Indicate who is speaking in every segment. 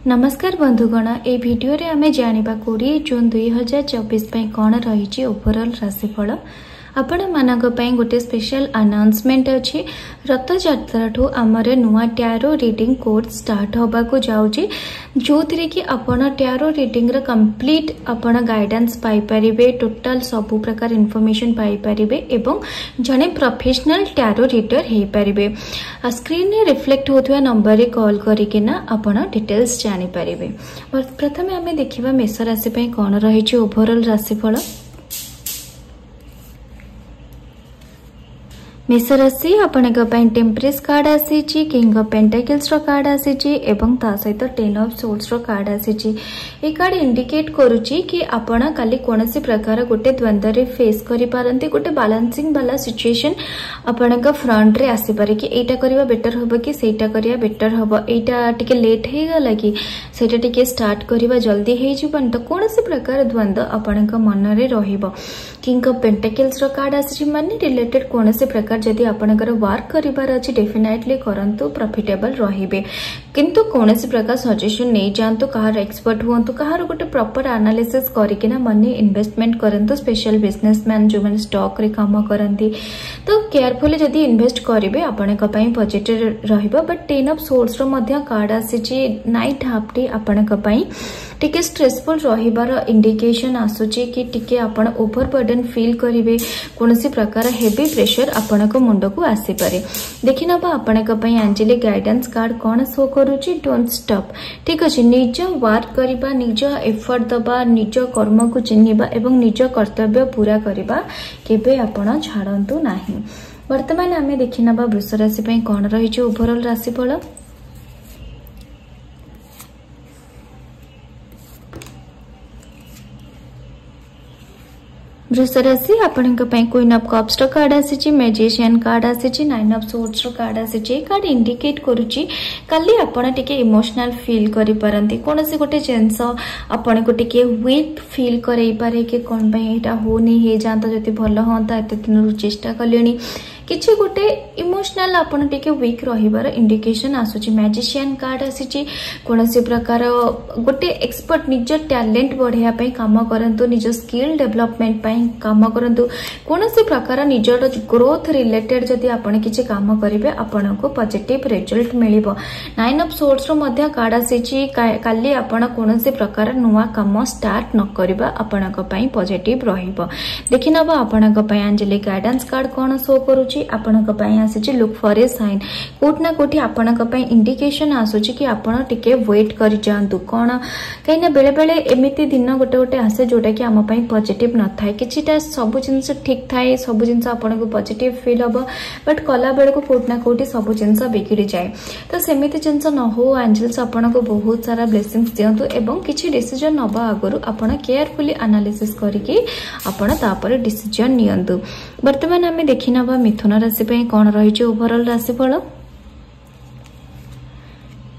Speaker 1: नमस्कार बंधुगण ए भिडियो रे आमे जानिबा 20 जून 2024 पई कोन रहिछि ओवरऑल राशिफल आपण मानक पई गोटे स्पेशल अनाउंसमेंट अछि। रथ यात्रा ठो हमरे नुवा टैरो रीडिंग कोर्स स्टार्ट होबा को जाउछि जोथिरे कि आपण टैरो रीडिंग रे कंप्लीट आपण गाइडेंस पाई परिबे, टोटल सब प्रकार इंफॉर्मेशन पाई परिबे एवं जने प्रोफेशनल टैरो रीडर हे परिबे। स्क्रीन रे रिफ्लेक्ट होथुवा नंबर रे कॉल करिकिना आपण डिटेल्स जानि परिबे। प्रथमे हमें देखिबा मेष राशि पई कोन रहिछि ओवरऑल राशिफल। मेष राशि आपणक टेम्परेस कार्ड आसी, किंग ऑफ पेंटाकल्स रो कार्ड आसी एवं ता सहित 10 ऑफ सोल्स रो कार्ड आसी। ए कार्ड इंडिकेट करूची कि आपण काली कोनसी प्रकार गोटे द्वंद्व रे फेस करि पारंती, गोटे बैलेंसिंग वाला सिचुएशन आपणक फ्रंट रे आसी पारे कि एटा करिवा बेटर होबो कि सेटा करिया बेटर होबो, एटा टिके लेट हे गला कि सेटा टिके स्टार्ट करिवा जल्दी हे जिबन, तो कोनसी प्रकार द्वंद्व आपणक मन रे रहिबो। किंग ऑफ पेंटाकल्स रो कार्ड आसी माने रिलेटेड कोनसी प्रकार जदि आपनकर वर्क करिबार अछि डेफिनेटली करंतु, प्रॉफिटेबल रहिबे, किंतु कोनसी प्रकार सजेशन नै जानतु, कहार एक्सपर्ट हुंतु, कहार गोटे प्रॉपर एनालिसिस करिकिना मनी इन्वेस्टमेंट करंतु। स्पेशल बिजनेसमैन जो माने स्टॉक रे काम करंती तो केयरफुली जदि इन्वेस्ट करिवे आपनक पई पॉजिटिव रहिबो। बट 10 ऑफ सोल्स रो मध्य कार्ड आसी, नाइट हाफ डे आपनक पई टिके स्ट्रेसफुल रहिबार इंडिकेशन आसुची कि टिके आपण ओवरबर्डन फील करिवे, कोनसी प्रकार हेवी प्रेशर आपणक मुंड को आसी पारे। देखि नबा आपणक पई एंजेलिक गाइडेंस कार्ड कोन शो करूची, डोंट स्टॉप। ठीक अछि, निज वर्क करिबा, निज एफर्ट दबा, निज कर्म को चिन्हिबा एवं निज कर्तव्य पूरा करिबा केबे आपण छाडंतु नाही। वर्तमान आमे देखि नबा वृष राशि पई कोन रहिछि ओवरऑल राशिफल। वृष राशि आपणक पई क्वीन ऑफ कप्स रो कार्ड आसी, मैजिशियन कार्ड आसी, 9 ऑफ सोर्ड्स रो कार्ड आसी। कार्ड इंडिकेट करूची काली आपण टिके इमोशनल फील करि परंती, कोनसी गोटे जेंस आपण को टिके वीक फील करई पारे कि कोन पई एटा होनी हे जानता, जति भलो होंता एते दिन चेष्टा कलेनी, किछि गोटे इमोशनल आपण टिके वीक रहिबार इंडिकेशन आसुची। मैजिशियन कार्ड आसी, कोनसी प्रकार गोटे एक्सपर्ट निज टैलेंट बढ़िया पई काम करंतु, निज स्किल डेवलपमेंट पई काम करंतु, कोनसी प्रकार निजर ग्रोथ रिलेटेड जदि आपण किछि काम करिवे आपण को पॉजिटिव रिजल्ट मिलिबो। 9 ऑफ सोर्ड्स रो मध्य कार्ड आसी, काली आपण कोनसी प्रकार नुवा काम स्टार्ट न करिबा आपणक पई पॉजिटिव रहिबो। देखि नबा आपणक पई एंजेलिक गाइडेंस कार्ड कोन शो करूची, आपणक पई आसी लुक फॉर ए साइन। कोट ना कोठी आपणक पई इंडिकेशन आसुची कि आपण टिके वेट करि जांतु, कोन कहिना बेले बेले एमिति दिन गोटे गोटे आसे जोटा कि हम पई पॉजिटिव न थाए, किछिटा सब जिंस ठीक थाए, सब जिंस आपण को पॉजिटिव फील हबो, बट कला बेले को कोट ना कोठी सब जिंस बिगड़ी जाए। तो सेमिति जिंस न हो, एंजल्स आपण को बहुत सारा ब्लेसिंग्स दियंतु एवं किछि डिसीजन नबा आगरु आपण केयरफुली एनालिसिस करिकि आपण तापर डिसीजन नियंतु। वर्तमान हमें देखि नबा मिथुन राशि पे कोन रहिछि ओवरऑल राशिफल।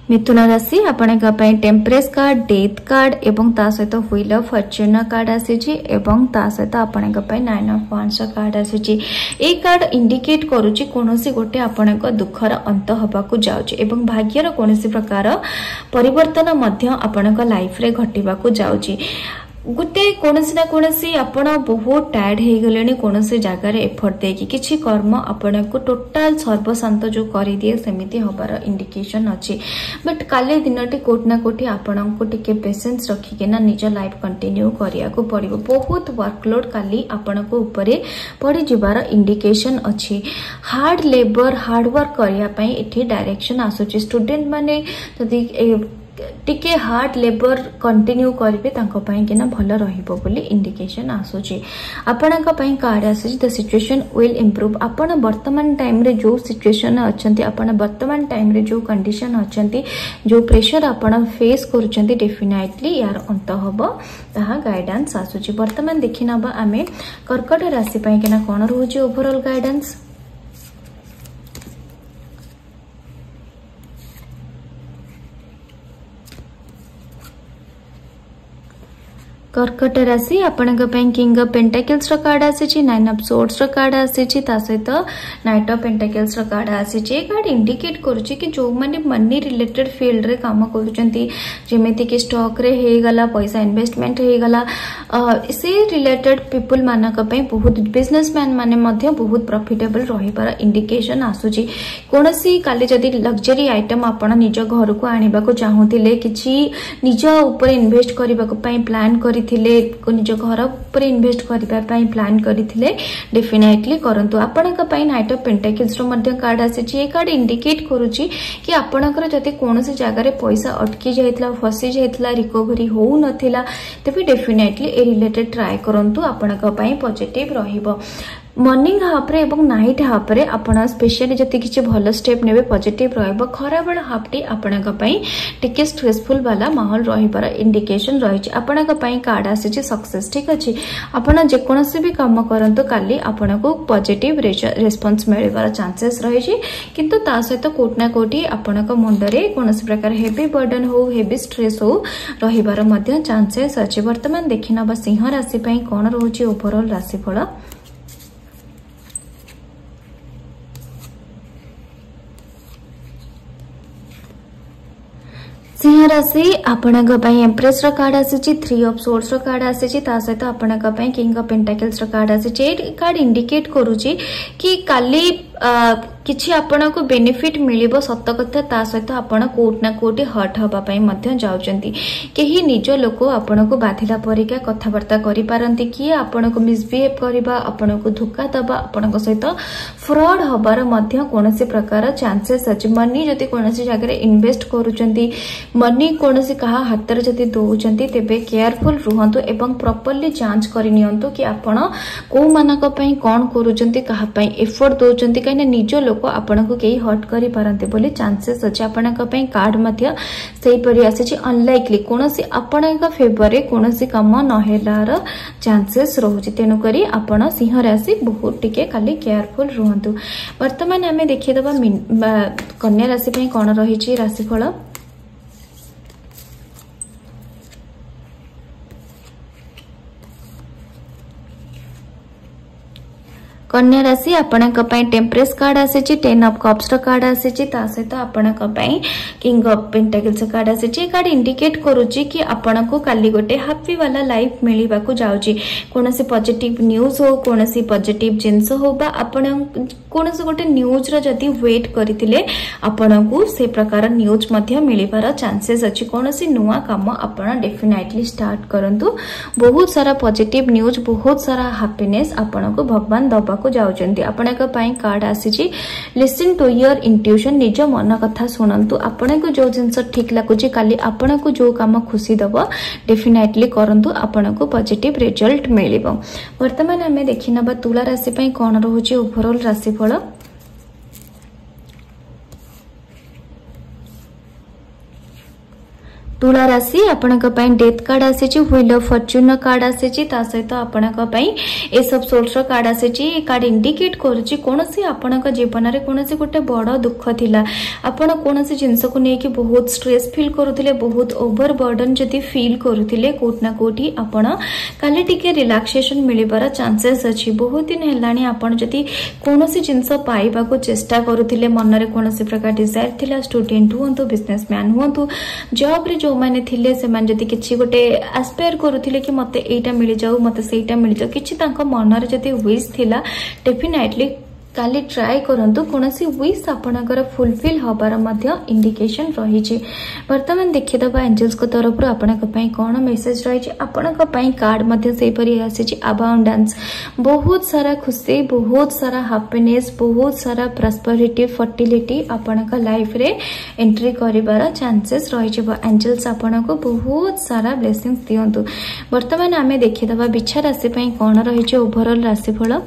Speaker 1: मिथुन राशि आपणक पई टेम्परेस कार्ड, डेथ कार्ड एवं ता सहित व्हील ऑफ फॉर्च्यून कार्ड आसी एवं ता सहित आपणक पई 9 ऑफ वांड्स कार्ड आसी। ए कार्ड इंडिकेट करूची कोनोसी गोटे आपणक दुखर अंत होबा को जाउची एवं भाग्यर कोनोसी प्रकार परिवर्तन मध्य आपणक लाइफ रे घटिबा को जाउची। गोटे कोनसी ना कोनसी आपण बहुत टायर्ड हे गलेनी, कोनसी जगह रे एफर्ट देकी किछि कर्म आपण को टोटल सर्वशांत जो करि दिए सेमिति होबार इंडिकेशन अछि। बट काले दिनटी कोट ना कोठी आपण को टिके पेशेंस रखी के ना निज लाइफ कंटिन्यू करिया को पड़िबो। बहुत वर्कलोड काली आपण को ऊपरे पड़ी जिबार इंडिकेशन अछि। हार्ड लेबर, हार्ड वर्क करिया पई एठी डायरेक्शन आसुची। स्टूडेंट माने जदी टिके हार्ड लेबर कंटिन्यू करिवे तांको पई केना भलो रहिबो बोली इंडिकेशन आसुची। आपणक पई कार्ड आसी द सिचुएशन विल इंप्रूव। आपण वर्तमान टाइम रे जो सिचुएशन अछंती, आपण वर्तमान टाइम रे जो कंडीशन अछंती, जो प्रेशर आपण फेस करूचंती, डेफिनेटली यार अंत होबो ताहा गाइडेंस आसुची। वर्तमान देखि नबा आमे कर्कट राशि पई केना कोन रहउची ओवरऑल गाइडेंस। कर्कट राशि आपणक किंग ऑफ पेंटाकल्स कार्ड आसी, नाइन ऑफ सोर्ड्स कार्ड आसी, सहित नाइट ऑफ पेंटाकल्स कार्ड आसी। कार्ड इंडिकेट करुच्ची कि जो माने मनी रिलेटेड फील्ड रे काम करुचंती, जेमिति कि स्टॉक रे हे गला, पैसा इन्वेस्टमेंट हे गला, से रिलेटेड पीपल मानक पई बहुत बिजनेसमैन माने मध्य बहुत प्रॉफिटेबल रहिबार इंडिकेशन आसुची। कोनसी काली जदी लग्जरी आइटम आपण निज घर को आनिबा को चाहुतिले, किछि निज ऊपर इन्वेस्ट करबा को पई प्लान करिथिले, निज घर ऊपर इन्वेस्ट करबा पई प्लान करिथिले, डेफिनेटली करंतु। आपणक पई नाइट ऑफ पेंटाकल्स रो मध्य कार्ड आसी। ये कार्ड इंडिकेट करुच्ची कि आपणकर जदि कोनोसी जगह रे पैसा अटकी जाइतला, फसी जाइतला, रिकवरी हो नथिला, तबे डेफिनेटली ए रिलेटेड ट्राई करंतु, आपणक पई पॉजिटिव रहिबो। मॉर्निंग हाफ रे एवं नाइट हाफ रे आपण स्पेशली जति किछि भलो स्टेप नेबे पॉजिटिव रहबो। खराबेल हाफ टी आपणक पई टिके स्ट्रेसफुल वाला माहौल रहिबार इंडिकेशन रहिछि। आपणक पई कार्ड आसी सक्सेस, ठीक अछि। आपण जे कोनोसी भी काम करंतु काली आपणको पॉजिटिव रेस्पॉन्स मिलबार चांसेस रहिछि, किंतु ता सहित कोट ना कोटी आपणक मुंड रे कोनोसी प्रकार हेवी बर्डन हो, हेवी स्ट्रेस हो रहिबार मध्य चांसेस अछि। वर्तमान देखिनबा सिंह राशि पई कोन रहउछि ओवरऑल राशिफल। सिंह राशि आपणक पई एम्प्रेस रो कार्ड आसी, थ्री ऑफ सोर्ड्स रो कार्ड आसी, ता सहित आपणक पई किंग ऑफ पेंटाकल्स रो कार्ड आसी। ए कार्ड इंडिकेट करूची कि काली किछि आपणको बेनिफिट मिलिबो सत्य कथा, ता सहित आपण कोट ना कोटी हर्ट हबा पई मध्य जाउचंती। केही निज लोक आपणको बाधिला परिका कथावार्ता करि पारंती, कि आपणको मिसबिहेव करबा, आपणको धोखा दबा, आपणको सहित फ्रॉड हबार मध्य कोनोसी प्रकार चांसेस अछि। मनी जति कोनोसी जगह रे इन्वेस्ट करूचंती, मनी कोनोसी कहा हाथ रे जति दोउचंती, तेबे केयरफुल रुहंतु एवं प्रॉपर्ली जांच करि नियंतु कि आपण को मानक पई कोन करूचंती, कहा पई एफर्ट दोउचंती, काने निज लोक आपनको केही हर्ट करि पारंते बोली चांसेस अछि। आपनक पई कार्ड मध्य सेही परि आसी, अनलाइकली कोनोसी आपनक फेवर रे कोनोसी काम न हेलार चांसेस रहउछि। तेनु करी आपण सिंह राशि बहुत टिके खाली केयरफुल रुहंतु। वर्तमान हमें देखि दबा कन्या राशि पई कोन रहिछि राशिफल। कन्या राशि आपणक पई टेम्परेस कार्ड आसी, टेन ऑफ कप्स रो कार्ड आसी, ता सहित आपणक पई किंग ऑफ पेंटाकल्स कार्ड आसी। कार्ड इंडिकेट करूची कि आपणको काली गोटे हैप्पी वाला लाइफ मिलिबा को जाउची। कोनोसी पॉजिटिव न्यूज हो, कोनोसी पॉजिटिव जिंस हो, बा आपण कोनोसी गोटे न्यूज रो जदी वेट करितिले आपणको से प्रकार न्यूज मध्य मिलिबार चांसेस अछि। कोनोसी नुवा काम आपण डेफिनेटली स्टार्ट करंतु। बहुत सारा पॉजिटिव न्यूज, बहुत सारा हैप्पीनेस आपणको भगवान दबा को जाउचंती। आपणक पई कार्ड आसी, लिसन टू योर इंट्यूशन, निज मन कथा सुनंतु। आपणको जो जिंस ठीक लागुची, काली आपणको जो काम खुशी दबो डेफिनेटली करंतु, आपणको पॉजिटिव रिजल्ट मिलिबो। वर्तमान हमें देखिनबा तुला राशि पई कोन रहउची ओवरऑल राशिफल। तुला राशि आपणक पई डेथ कार्ड आसी, व्हील ऑफ फॉर्च्यून कार्ड आसी, ता सहित आपणक पई एस ऑफ सोल्स कार्ड आसी। कार्ड इंडिकेट करूची कोनोसी आपणक जीवन रे कोनोसी गोटे बड़ दुख थिला, आपण कोनोसी जिंस को नेकी बहुत स्ट्रेस फील करूथिले, बहुत ओवर बर्डन जदी फील करूथिले, कोट ना कोठी आपण काले टिके रिलैक्सेशन मिलिबार चांसेस अछि। बहुत दिन हेलानी आपण जदी कोनोसी जिंस पाइबा को चेष्टा करूथिले, मन रे कोनोसी प्रकार डिजायर थिला, स्टूडेंट हुंतु, बिजनेसमैन हुंतु, जॉब रे जो माने थिले से मान जदी किछि गोटे एस्पायर करूथिले कि मते एटा मिलि जाऊ, मते सेटा मिलि जाऊ, किछि तांको मन रे जदी विश थिला, डेफिनेटली काली ट्राई करंतु, कोनोसी विश आपणकर फुलफिल हबार मध्य इंडिकेशन रहिछि। वर्तमान देखिदबा एंजल्स को तरफ आपणक पई कोन मेसेज रहिछि। आपणक पई कार्ड मध्य सेही परि आसीछि, अबाउंडेंस, बहुत सारा खुशी, बहुत सारा हैप्पीनेस, बहुत सारा प्रॉस्पेरिटी, फर्टिलिटी आपणक लाइफ रे एंट्री करिबार चांसेस रहिछि। एंजल्स आपणको बहुत सारा ब्लेसिंग्स दियंतु। वर्तमान हमें देखिदबा बिच्छा राशि पई कोन रहिछि ओवरऑल राशिफल।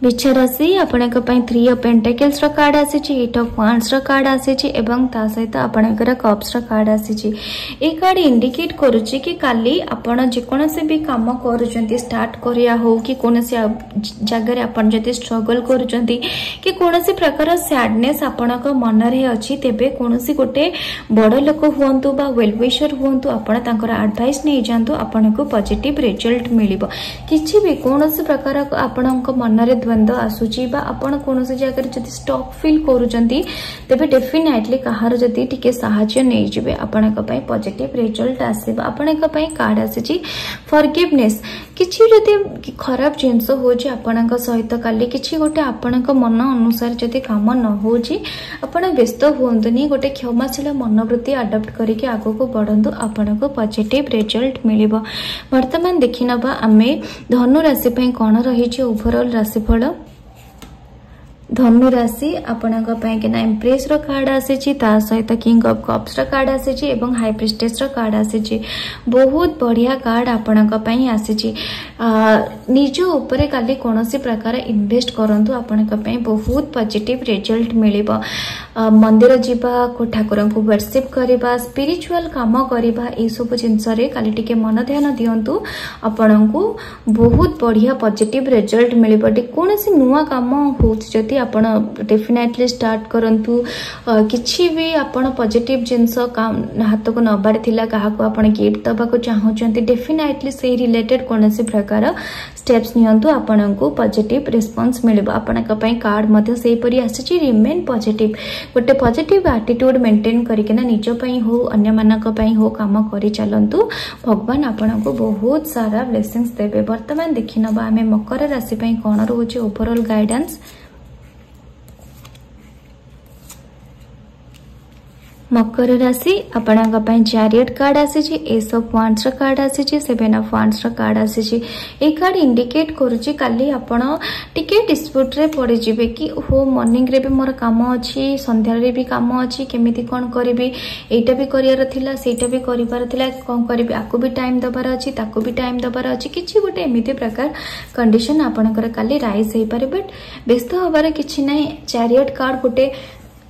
Speaker 1: बिच्छा राशि आपणक 3 ऑफ पेंटाकल्स रो कार्ड आसी, 8 ऑफ वांड्स रो कार्ड आसी एवं ता सहित आपणकर कप्स रो कार्ड आसी। ए कार्ड इंडिकेट करूची कि काली आपण जे कोनसे भी काम करूचंती स्टार्ट करिया हो कि कोनसे जगह रे आपण जति स्ट्रगल करूचंती कि कोनसे प्रकार सैडनेस आपणक मन रे अछि, तेबे कोनसे गोटे बड़ लोक हुअंतु बा वेल विशर हुअंतु आपण तांकर एडवाइस नै जानतु, आपणक पॉजिटिव रिजल्ट मिलिबो। किछि भी कोनसे प्रकार आपणक मन रे द्वंद्व आसुची बा आपण कोनसे जगह रे जति स्टॉक फील करूचंती, तेबे डेफिनेटली कहार जति टिके सहाय्य नै जिवे आपणक पई पॉजिटिव रिजल्ट आसीबा। आपणक पई कार्ड आसीची फॉरगिवनेस। किछि जति खराब जिंस होची आपणक सहित काली किछि गोटे आपणक मन अनुसार जति काम न होची, आपण व्यस्त हुअंतुनी, गोटे क्षमाशील मनोवृत्ति अडॉप्ट करिके आगो को बढ़ंतु, आपणक पॉजिटिव रिजल्ट मिलिबो। वर्तमान देखिनबा आमे धनु राशि पई कोन रहिची ओवरऑल राशिफल। धनु राशि आपणक पई केना एम्प्रेस रो कार्ड आसीची, ता सहित किंग ऑफ कप्स रो कार्ड आसीची एवं हाई प्रिस्टेस रो कार्ड आसीची। बहुत बढ़िया कार्ड आपणक पई आसीची। निज ऊपर काली कोनोसी प्रकार इन्वेस्ट करंतु, आपणक पई बहुत पॉजिटिव रिजल्ट मिलिबो। मंदिर जीवा को ठाकुर को वर्शिप करबा, स्पिरिचुअल काम करबा, ए सब जिंस रे काली टिके मन ध्यान दियंतु, आपणको बहुत बढ़िया पॉजिटिव रिजल्ट मिलिबो। कोनोसी नुवा काम होत जति आपण डेफिनेटली स्टार्ट करंतु, किछि भी आपण पॉजिटिव जिंस काम हाथ को नबार थिला, काहा को आपण गिफ्ट दबा को चाहउचंती, डेफिनेटली से रिलेटेड कोनोसी प्रकार स्टेप्स नियंतु, आपणको पॉजिटिव रिस्पांस मिलिबो। आपणक पई कार्ड मध्ये सेही परि आसीची रिमेन पॉजिटिव। गोटे पॉजिटिव एटीट्यूड मेंटेन करिकेना निज पई हो अन्य मानक पई हो काम करि चलंतु, भगवान आपणको बहुत सारा ब्लेसिंग्स देबे। वर्तमान देखिनबा आमे मकर राशि पई कोन रहउची ओवरऑल गाइडेंस। मकर राशि आपणक पई चैरियट कार्ड आसीची, एस ऑफ वांड्स रो कार्ड आसीची, 7 ऑफ वांड्स रो कार्ड आसीची। ए कार्ड इंडिकेट करूची काली आपण टिके डिस्प्यूट रे पड़ी जिवे कि हो मॉर्निंग रे भी मोर काम अछि, संध्या रे भी काम अछि, केमिति कोन करबी, एटा भी करियर थिला, सेटा भी करिवार थिला, कोन करबी, आकु भी टाइम दबार अछि, ताकु भी टाइम दबार अछि, किछि गोटे एमिति प्रकार कंडीशन आपणकर काली राइज हे पारे। बट व्यस्त होबार किछि नै। चैरियट कार्ड गोटे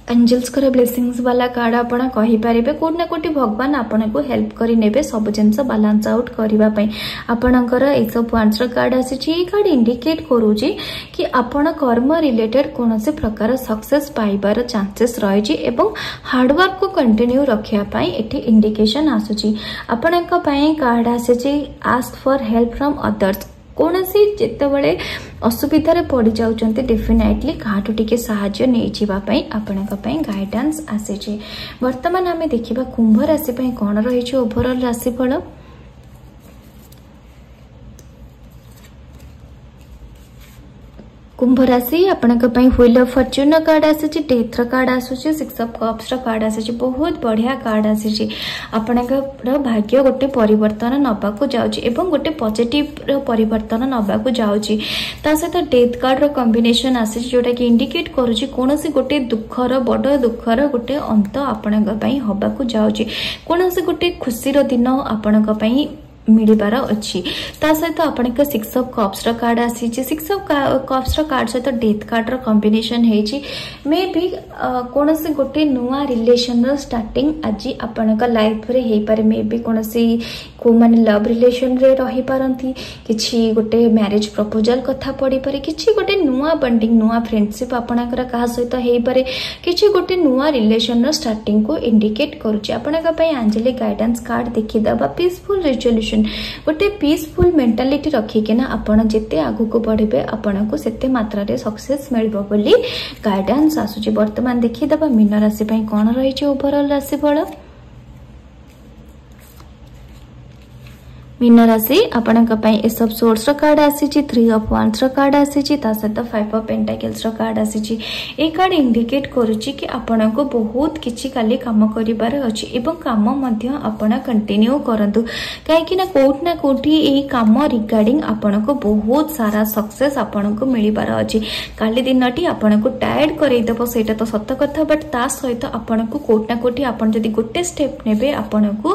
Speaker 1: एंजल्स कर ब्लेसिंग्स वाला कार्ड आपण कहि पारिबे, कोट ना कोटी भगवान आपण को हेल्प करि नेबे सब जिंस बैलेंस आउट करिवा पई। आपणकर ए सब आंसर कार्ड आसी, ए कार्ड इंडिकेट करूची कि आपण कर्म रिलेटेड कोनसे प्रकार सक्सेस पाइबार चांसेस रहिची एवं हार्ड वर्क को कंटिन्यू रखिया पई एठी इंडिकेशन आसुची। आपणक पई कार्ड आसी ask for help from others. कोनसी जेतेबेले असुविधा पड़ी जाउचंती, डेफिनेटली काहाटू टिके सहाय्य नै जिबा पई आपणक पई गाइडेंस आसीची। वर्तमान आमे देखिबा कुंभ राशि पई कोन रहिची ओवरऑल राशिफल। कुंभ राशि आपणक पई व्हील ऑफ फॉर्च्यून कार्ड आसीची, डेथ रो कार्ड आसीची, 6 ऑफ कप्स रो कार्ड आसीची। बहुत बढ़िया कार्ड आसीची। आपणक भाग्य गोटे परिवर्तन नबा को जाउची एवं गोटे पॉजिटिव रो परिवर्तन नबा को जाउची। ता सहित डेथ कार्ड रो कॉम्बिनेशन आसीची, जोटा कि इंडिकेट करूची कोनोसी गोटे दुखर बड़ दुखर गोटे अंत आपणक पई होबा को जाउची। कोनोसी गोटे खुशी रो दिन आपणक पई मिलिबार अछि। ता सहित आपणक 6 ऑफ कप्स रो कार्ड आसीची। 6 ऑफ कप्स रो कार्ड सहित डेथ कार्ड रो कॉम्बिनेशन हेची। मे बी कोनोसी गोटे नुवा रिलेशन रो स्टार्टिंग आजि आपणक लाइफ रे हेई पारे। मे बी कोनोसी को माने लव रिलेशन रे रही पारंती, किछि गोटे मैरिज प्रपोजल कथा पड़ी पारे, किछि गोटे नुवा बॉन्डिंग नुवा फ्रेंडशिप आपणकर कहा सहित हेई पारे, किछि गोटे नुवा रिलेशन रो स्टार्टिंग को इंडिकेट करूची। आपणक पई एंजेलिक गाइडेंस कार्ड देखि दबा पीसफुल रिजोल्यूशन, गोटे पीसफुल मेंटालिटी रखिके ना आपण जेते आगु को बढ़िबे आपण को सेते मात्रा रे सक्सेस मिलबो बोली गाइडेंस आसुची। वर्तमान देखि दबा मीन राशि पई कोन रहिची ओवरऑल राशिफल। मीन राशि आपणक पई एस ऑफ सोर्स रो कार्ड आसीची, 3 ऑफ वांड्स रो कार्ड आसीची, ता सहित 5 ऑफ पेंटाकल्स रो कार्ड आसीची। ए कार्ड इंडिकेट करूची कि आपणक बहुत किछि काली काम करिबार अछि एवं काम मध्य आपण कंटिन्यू करंतु, काहे कि ना कोट ना कोठी ए काम रिगार्डिंग आपणक बहुत सारा सक्सेस आपणक मिलिबार अछि। काली दिनटी आपणक टायर्ड करै दबो सेटा तो सत्य कथा, बट ता सहित आपणक कोट ना कोठी आपण जदी गोटे स्टेप नेबे आपणक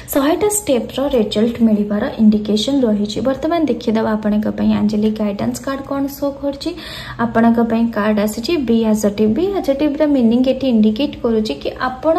Speaker 1: 100टा स्टेप रो रिजल्ट मिलिबार हेबार इंडिकेशन रही। बर्तमान देखिदेवा आपण एंजेलिक गाइडेंस कार्ड कौन शो करछि। आपण कार्ड आसी बी आजटिव। बी आजटिव रा मीनिंग एटी इंडिकेट करूछि कि आपण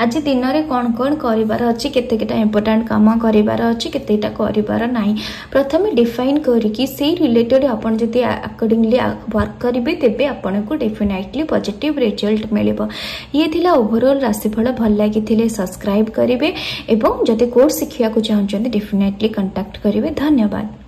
Speaker 1: आज दिन रे कौन कौन करिवार अछि, केतेटा इंपोर्टेंट काम करिवार अछि, केतेटा करिवार नाही। प्रथमे डिफाइन करिकि से रिलेटेड आपण जति अकॉर्डिंगली वर्क करिवे तेबे आपण को डेफिनेटली पॉजिटिव रिजल्ट मिलिबो। ये थिला ओवरऑल राशिफल। भल लागिथिले सब्सक्राइब करिवे एवं जति कोर्स शिखिया को चाहछन डेफिनेटली कांटेक्ट करिवे। धन्यवाद।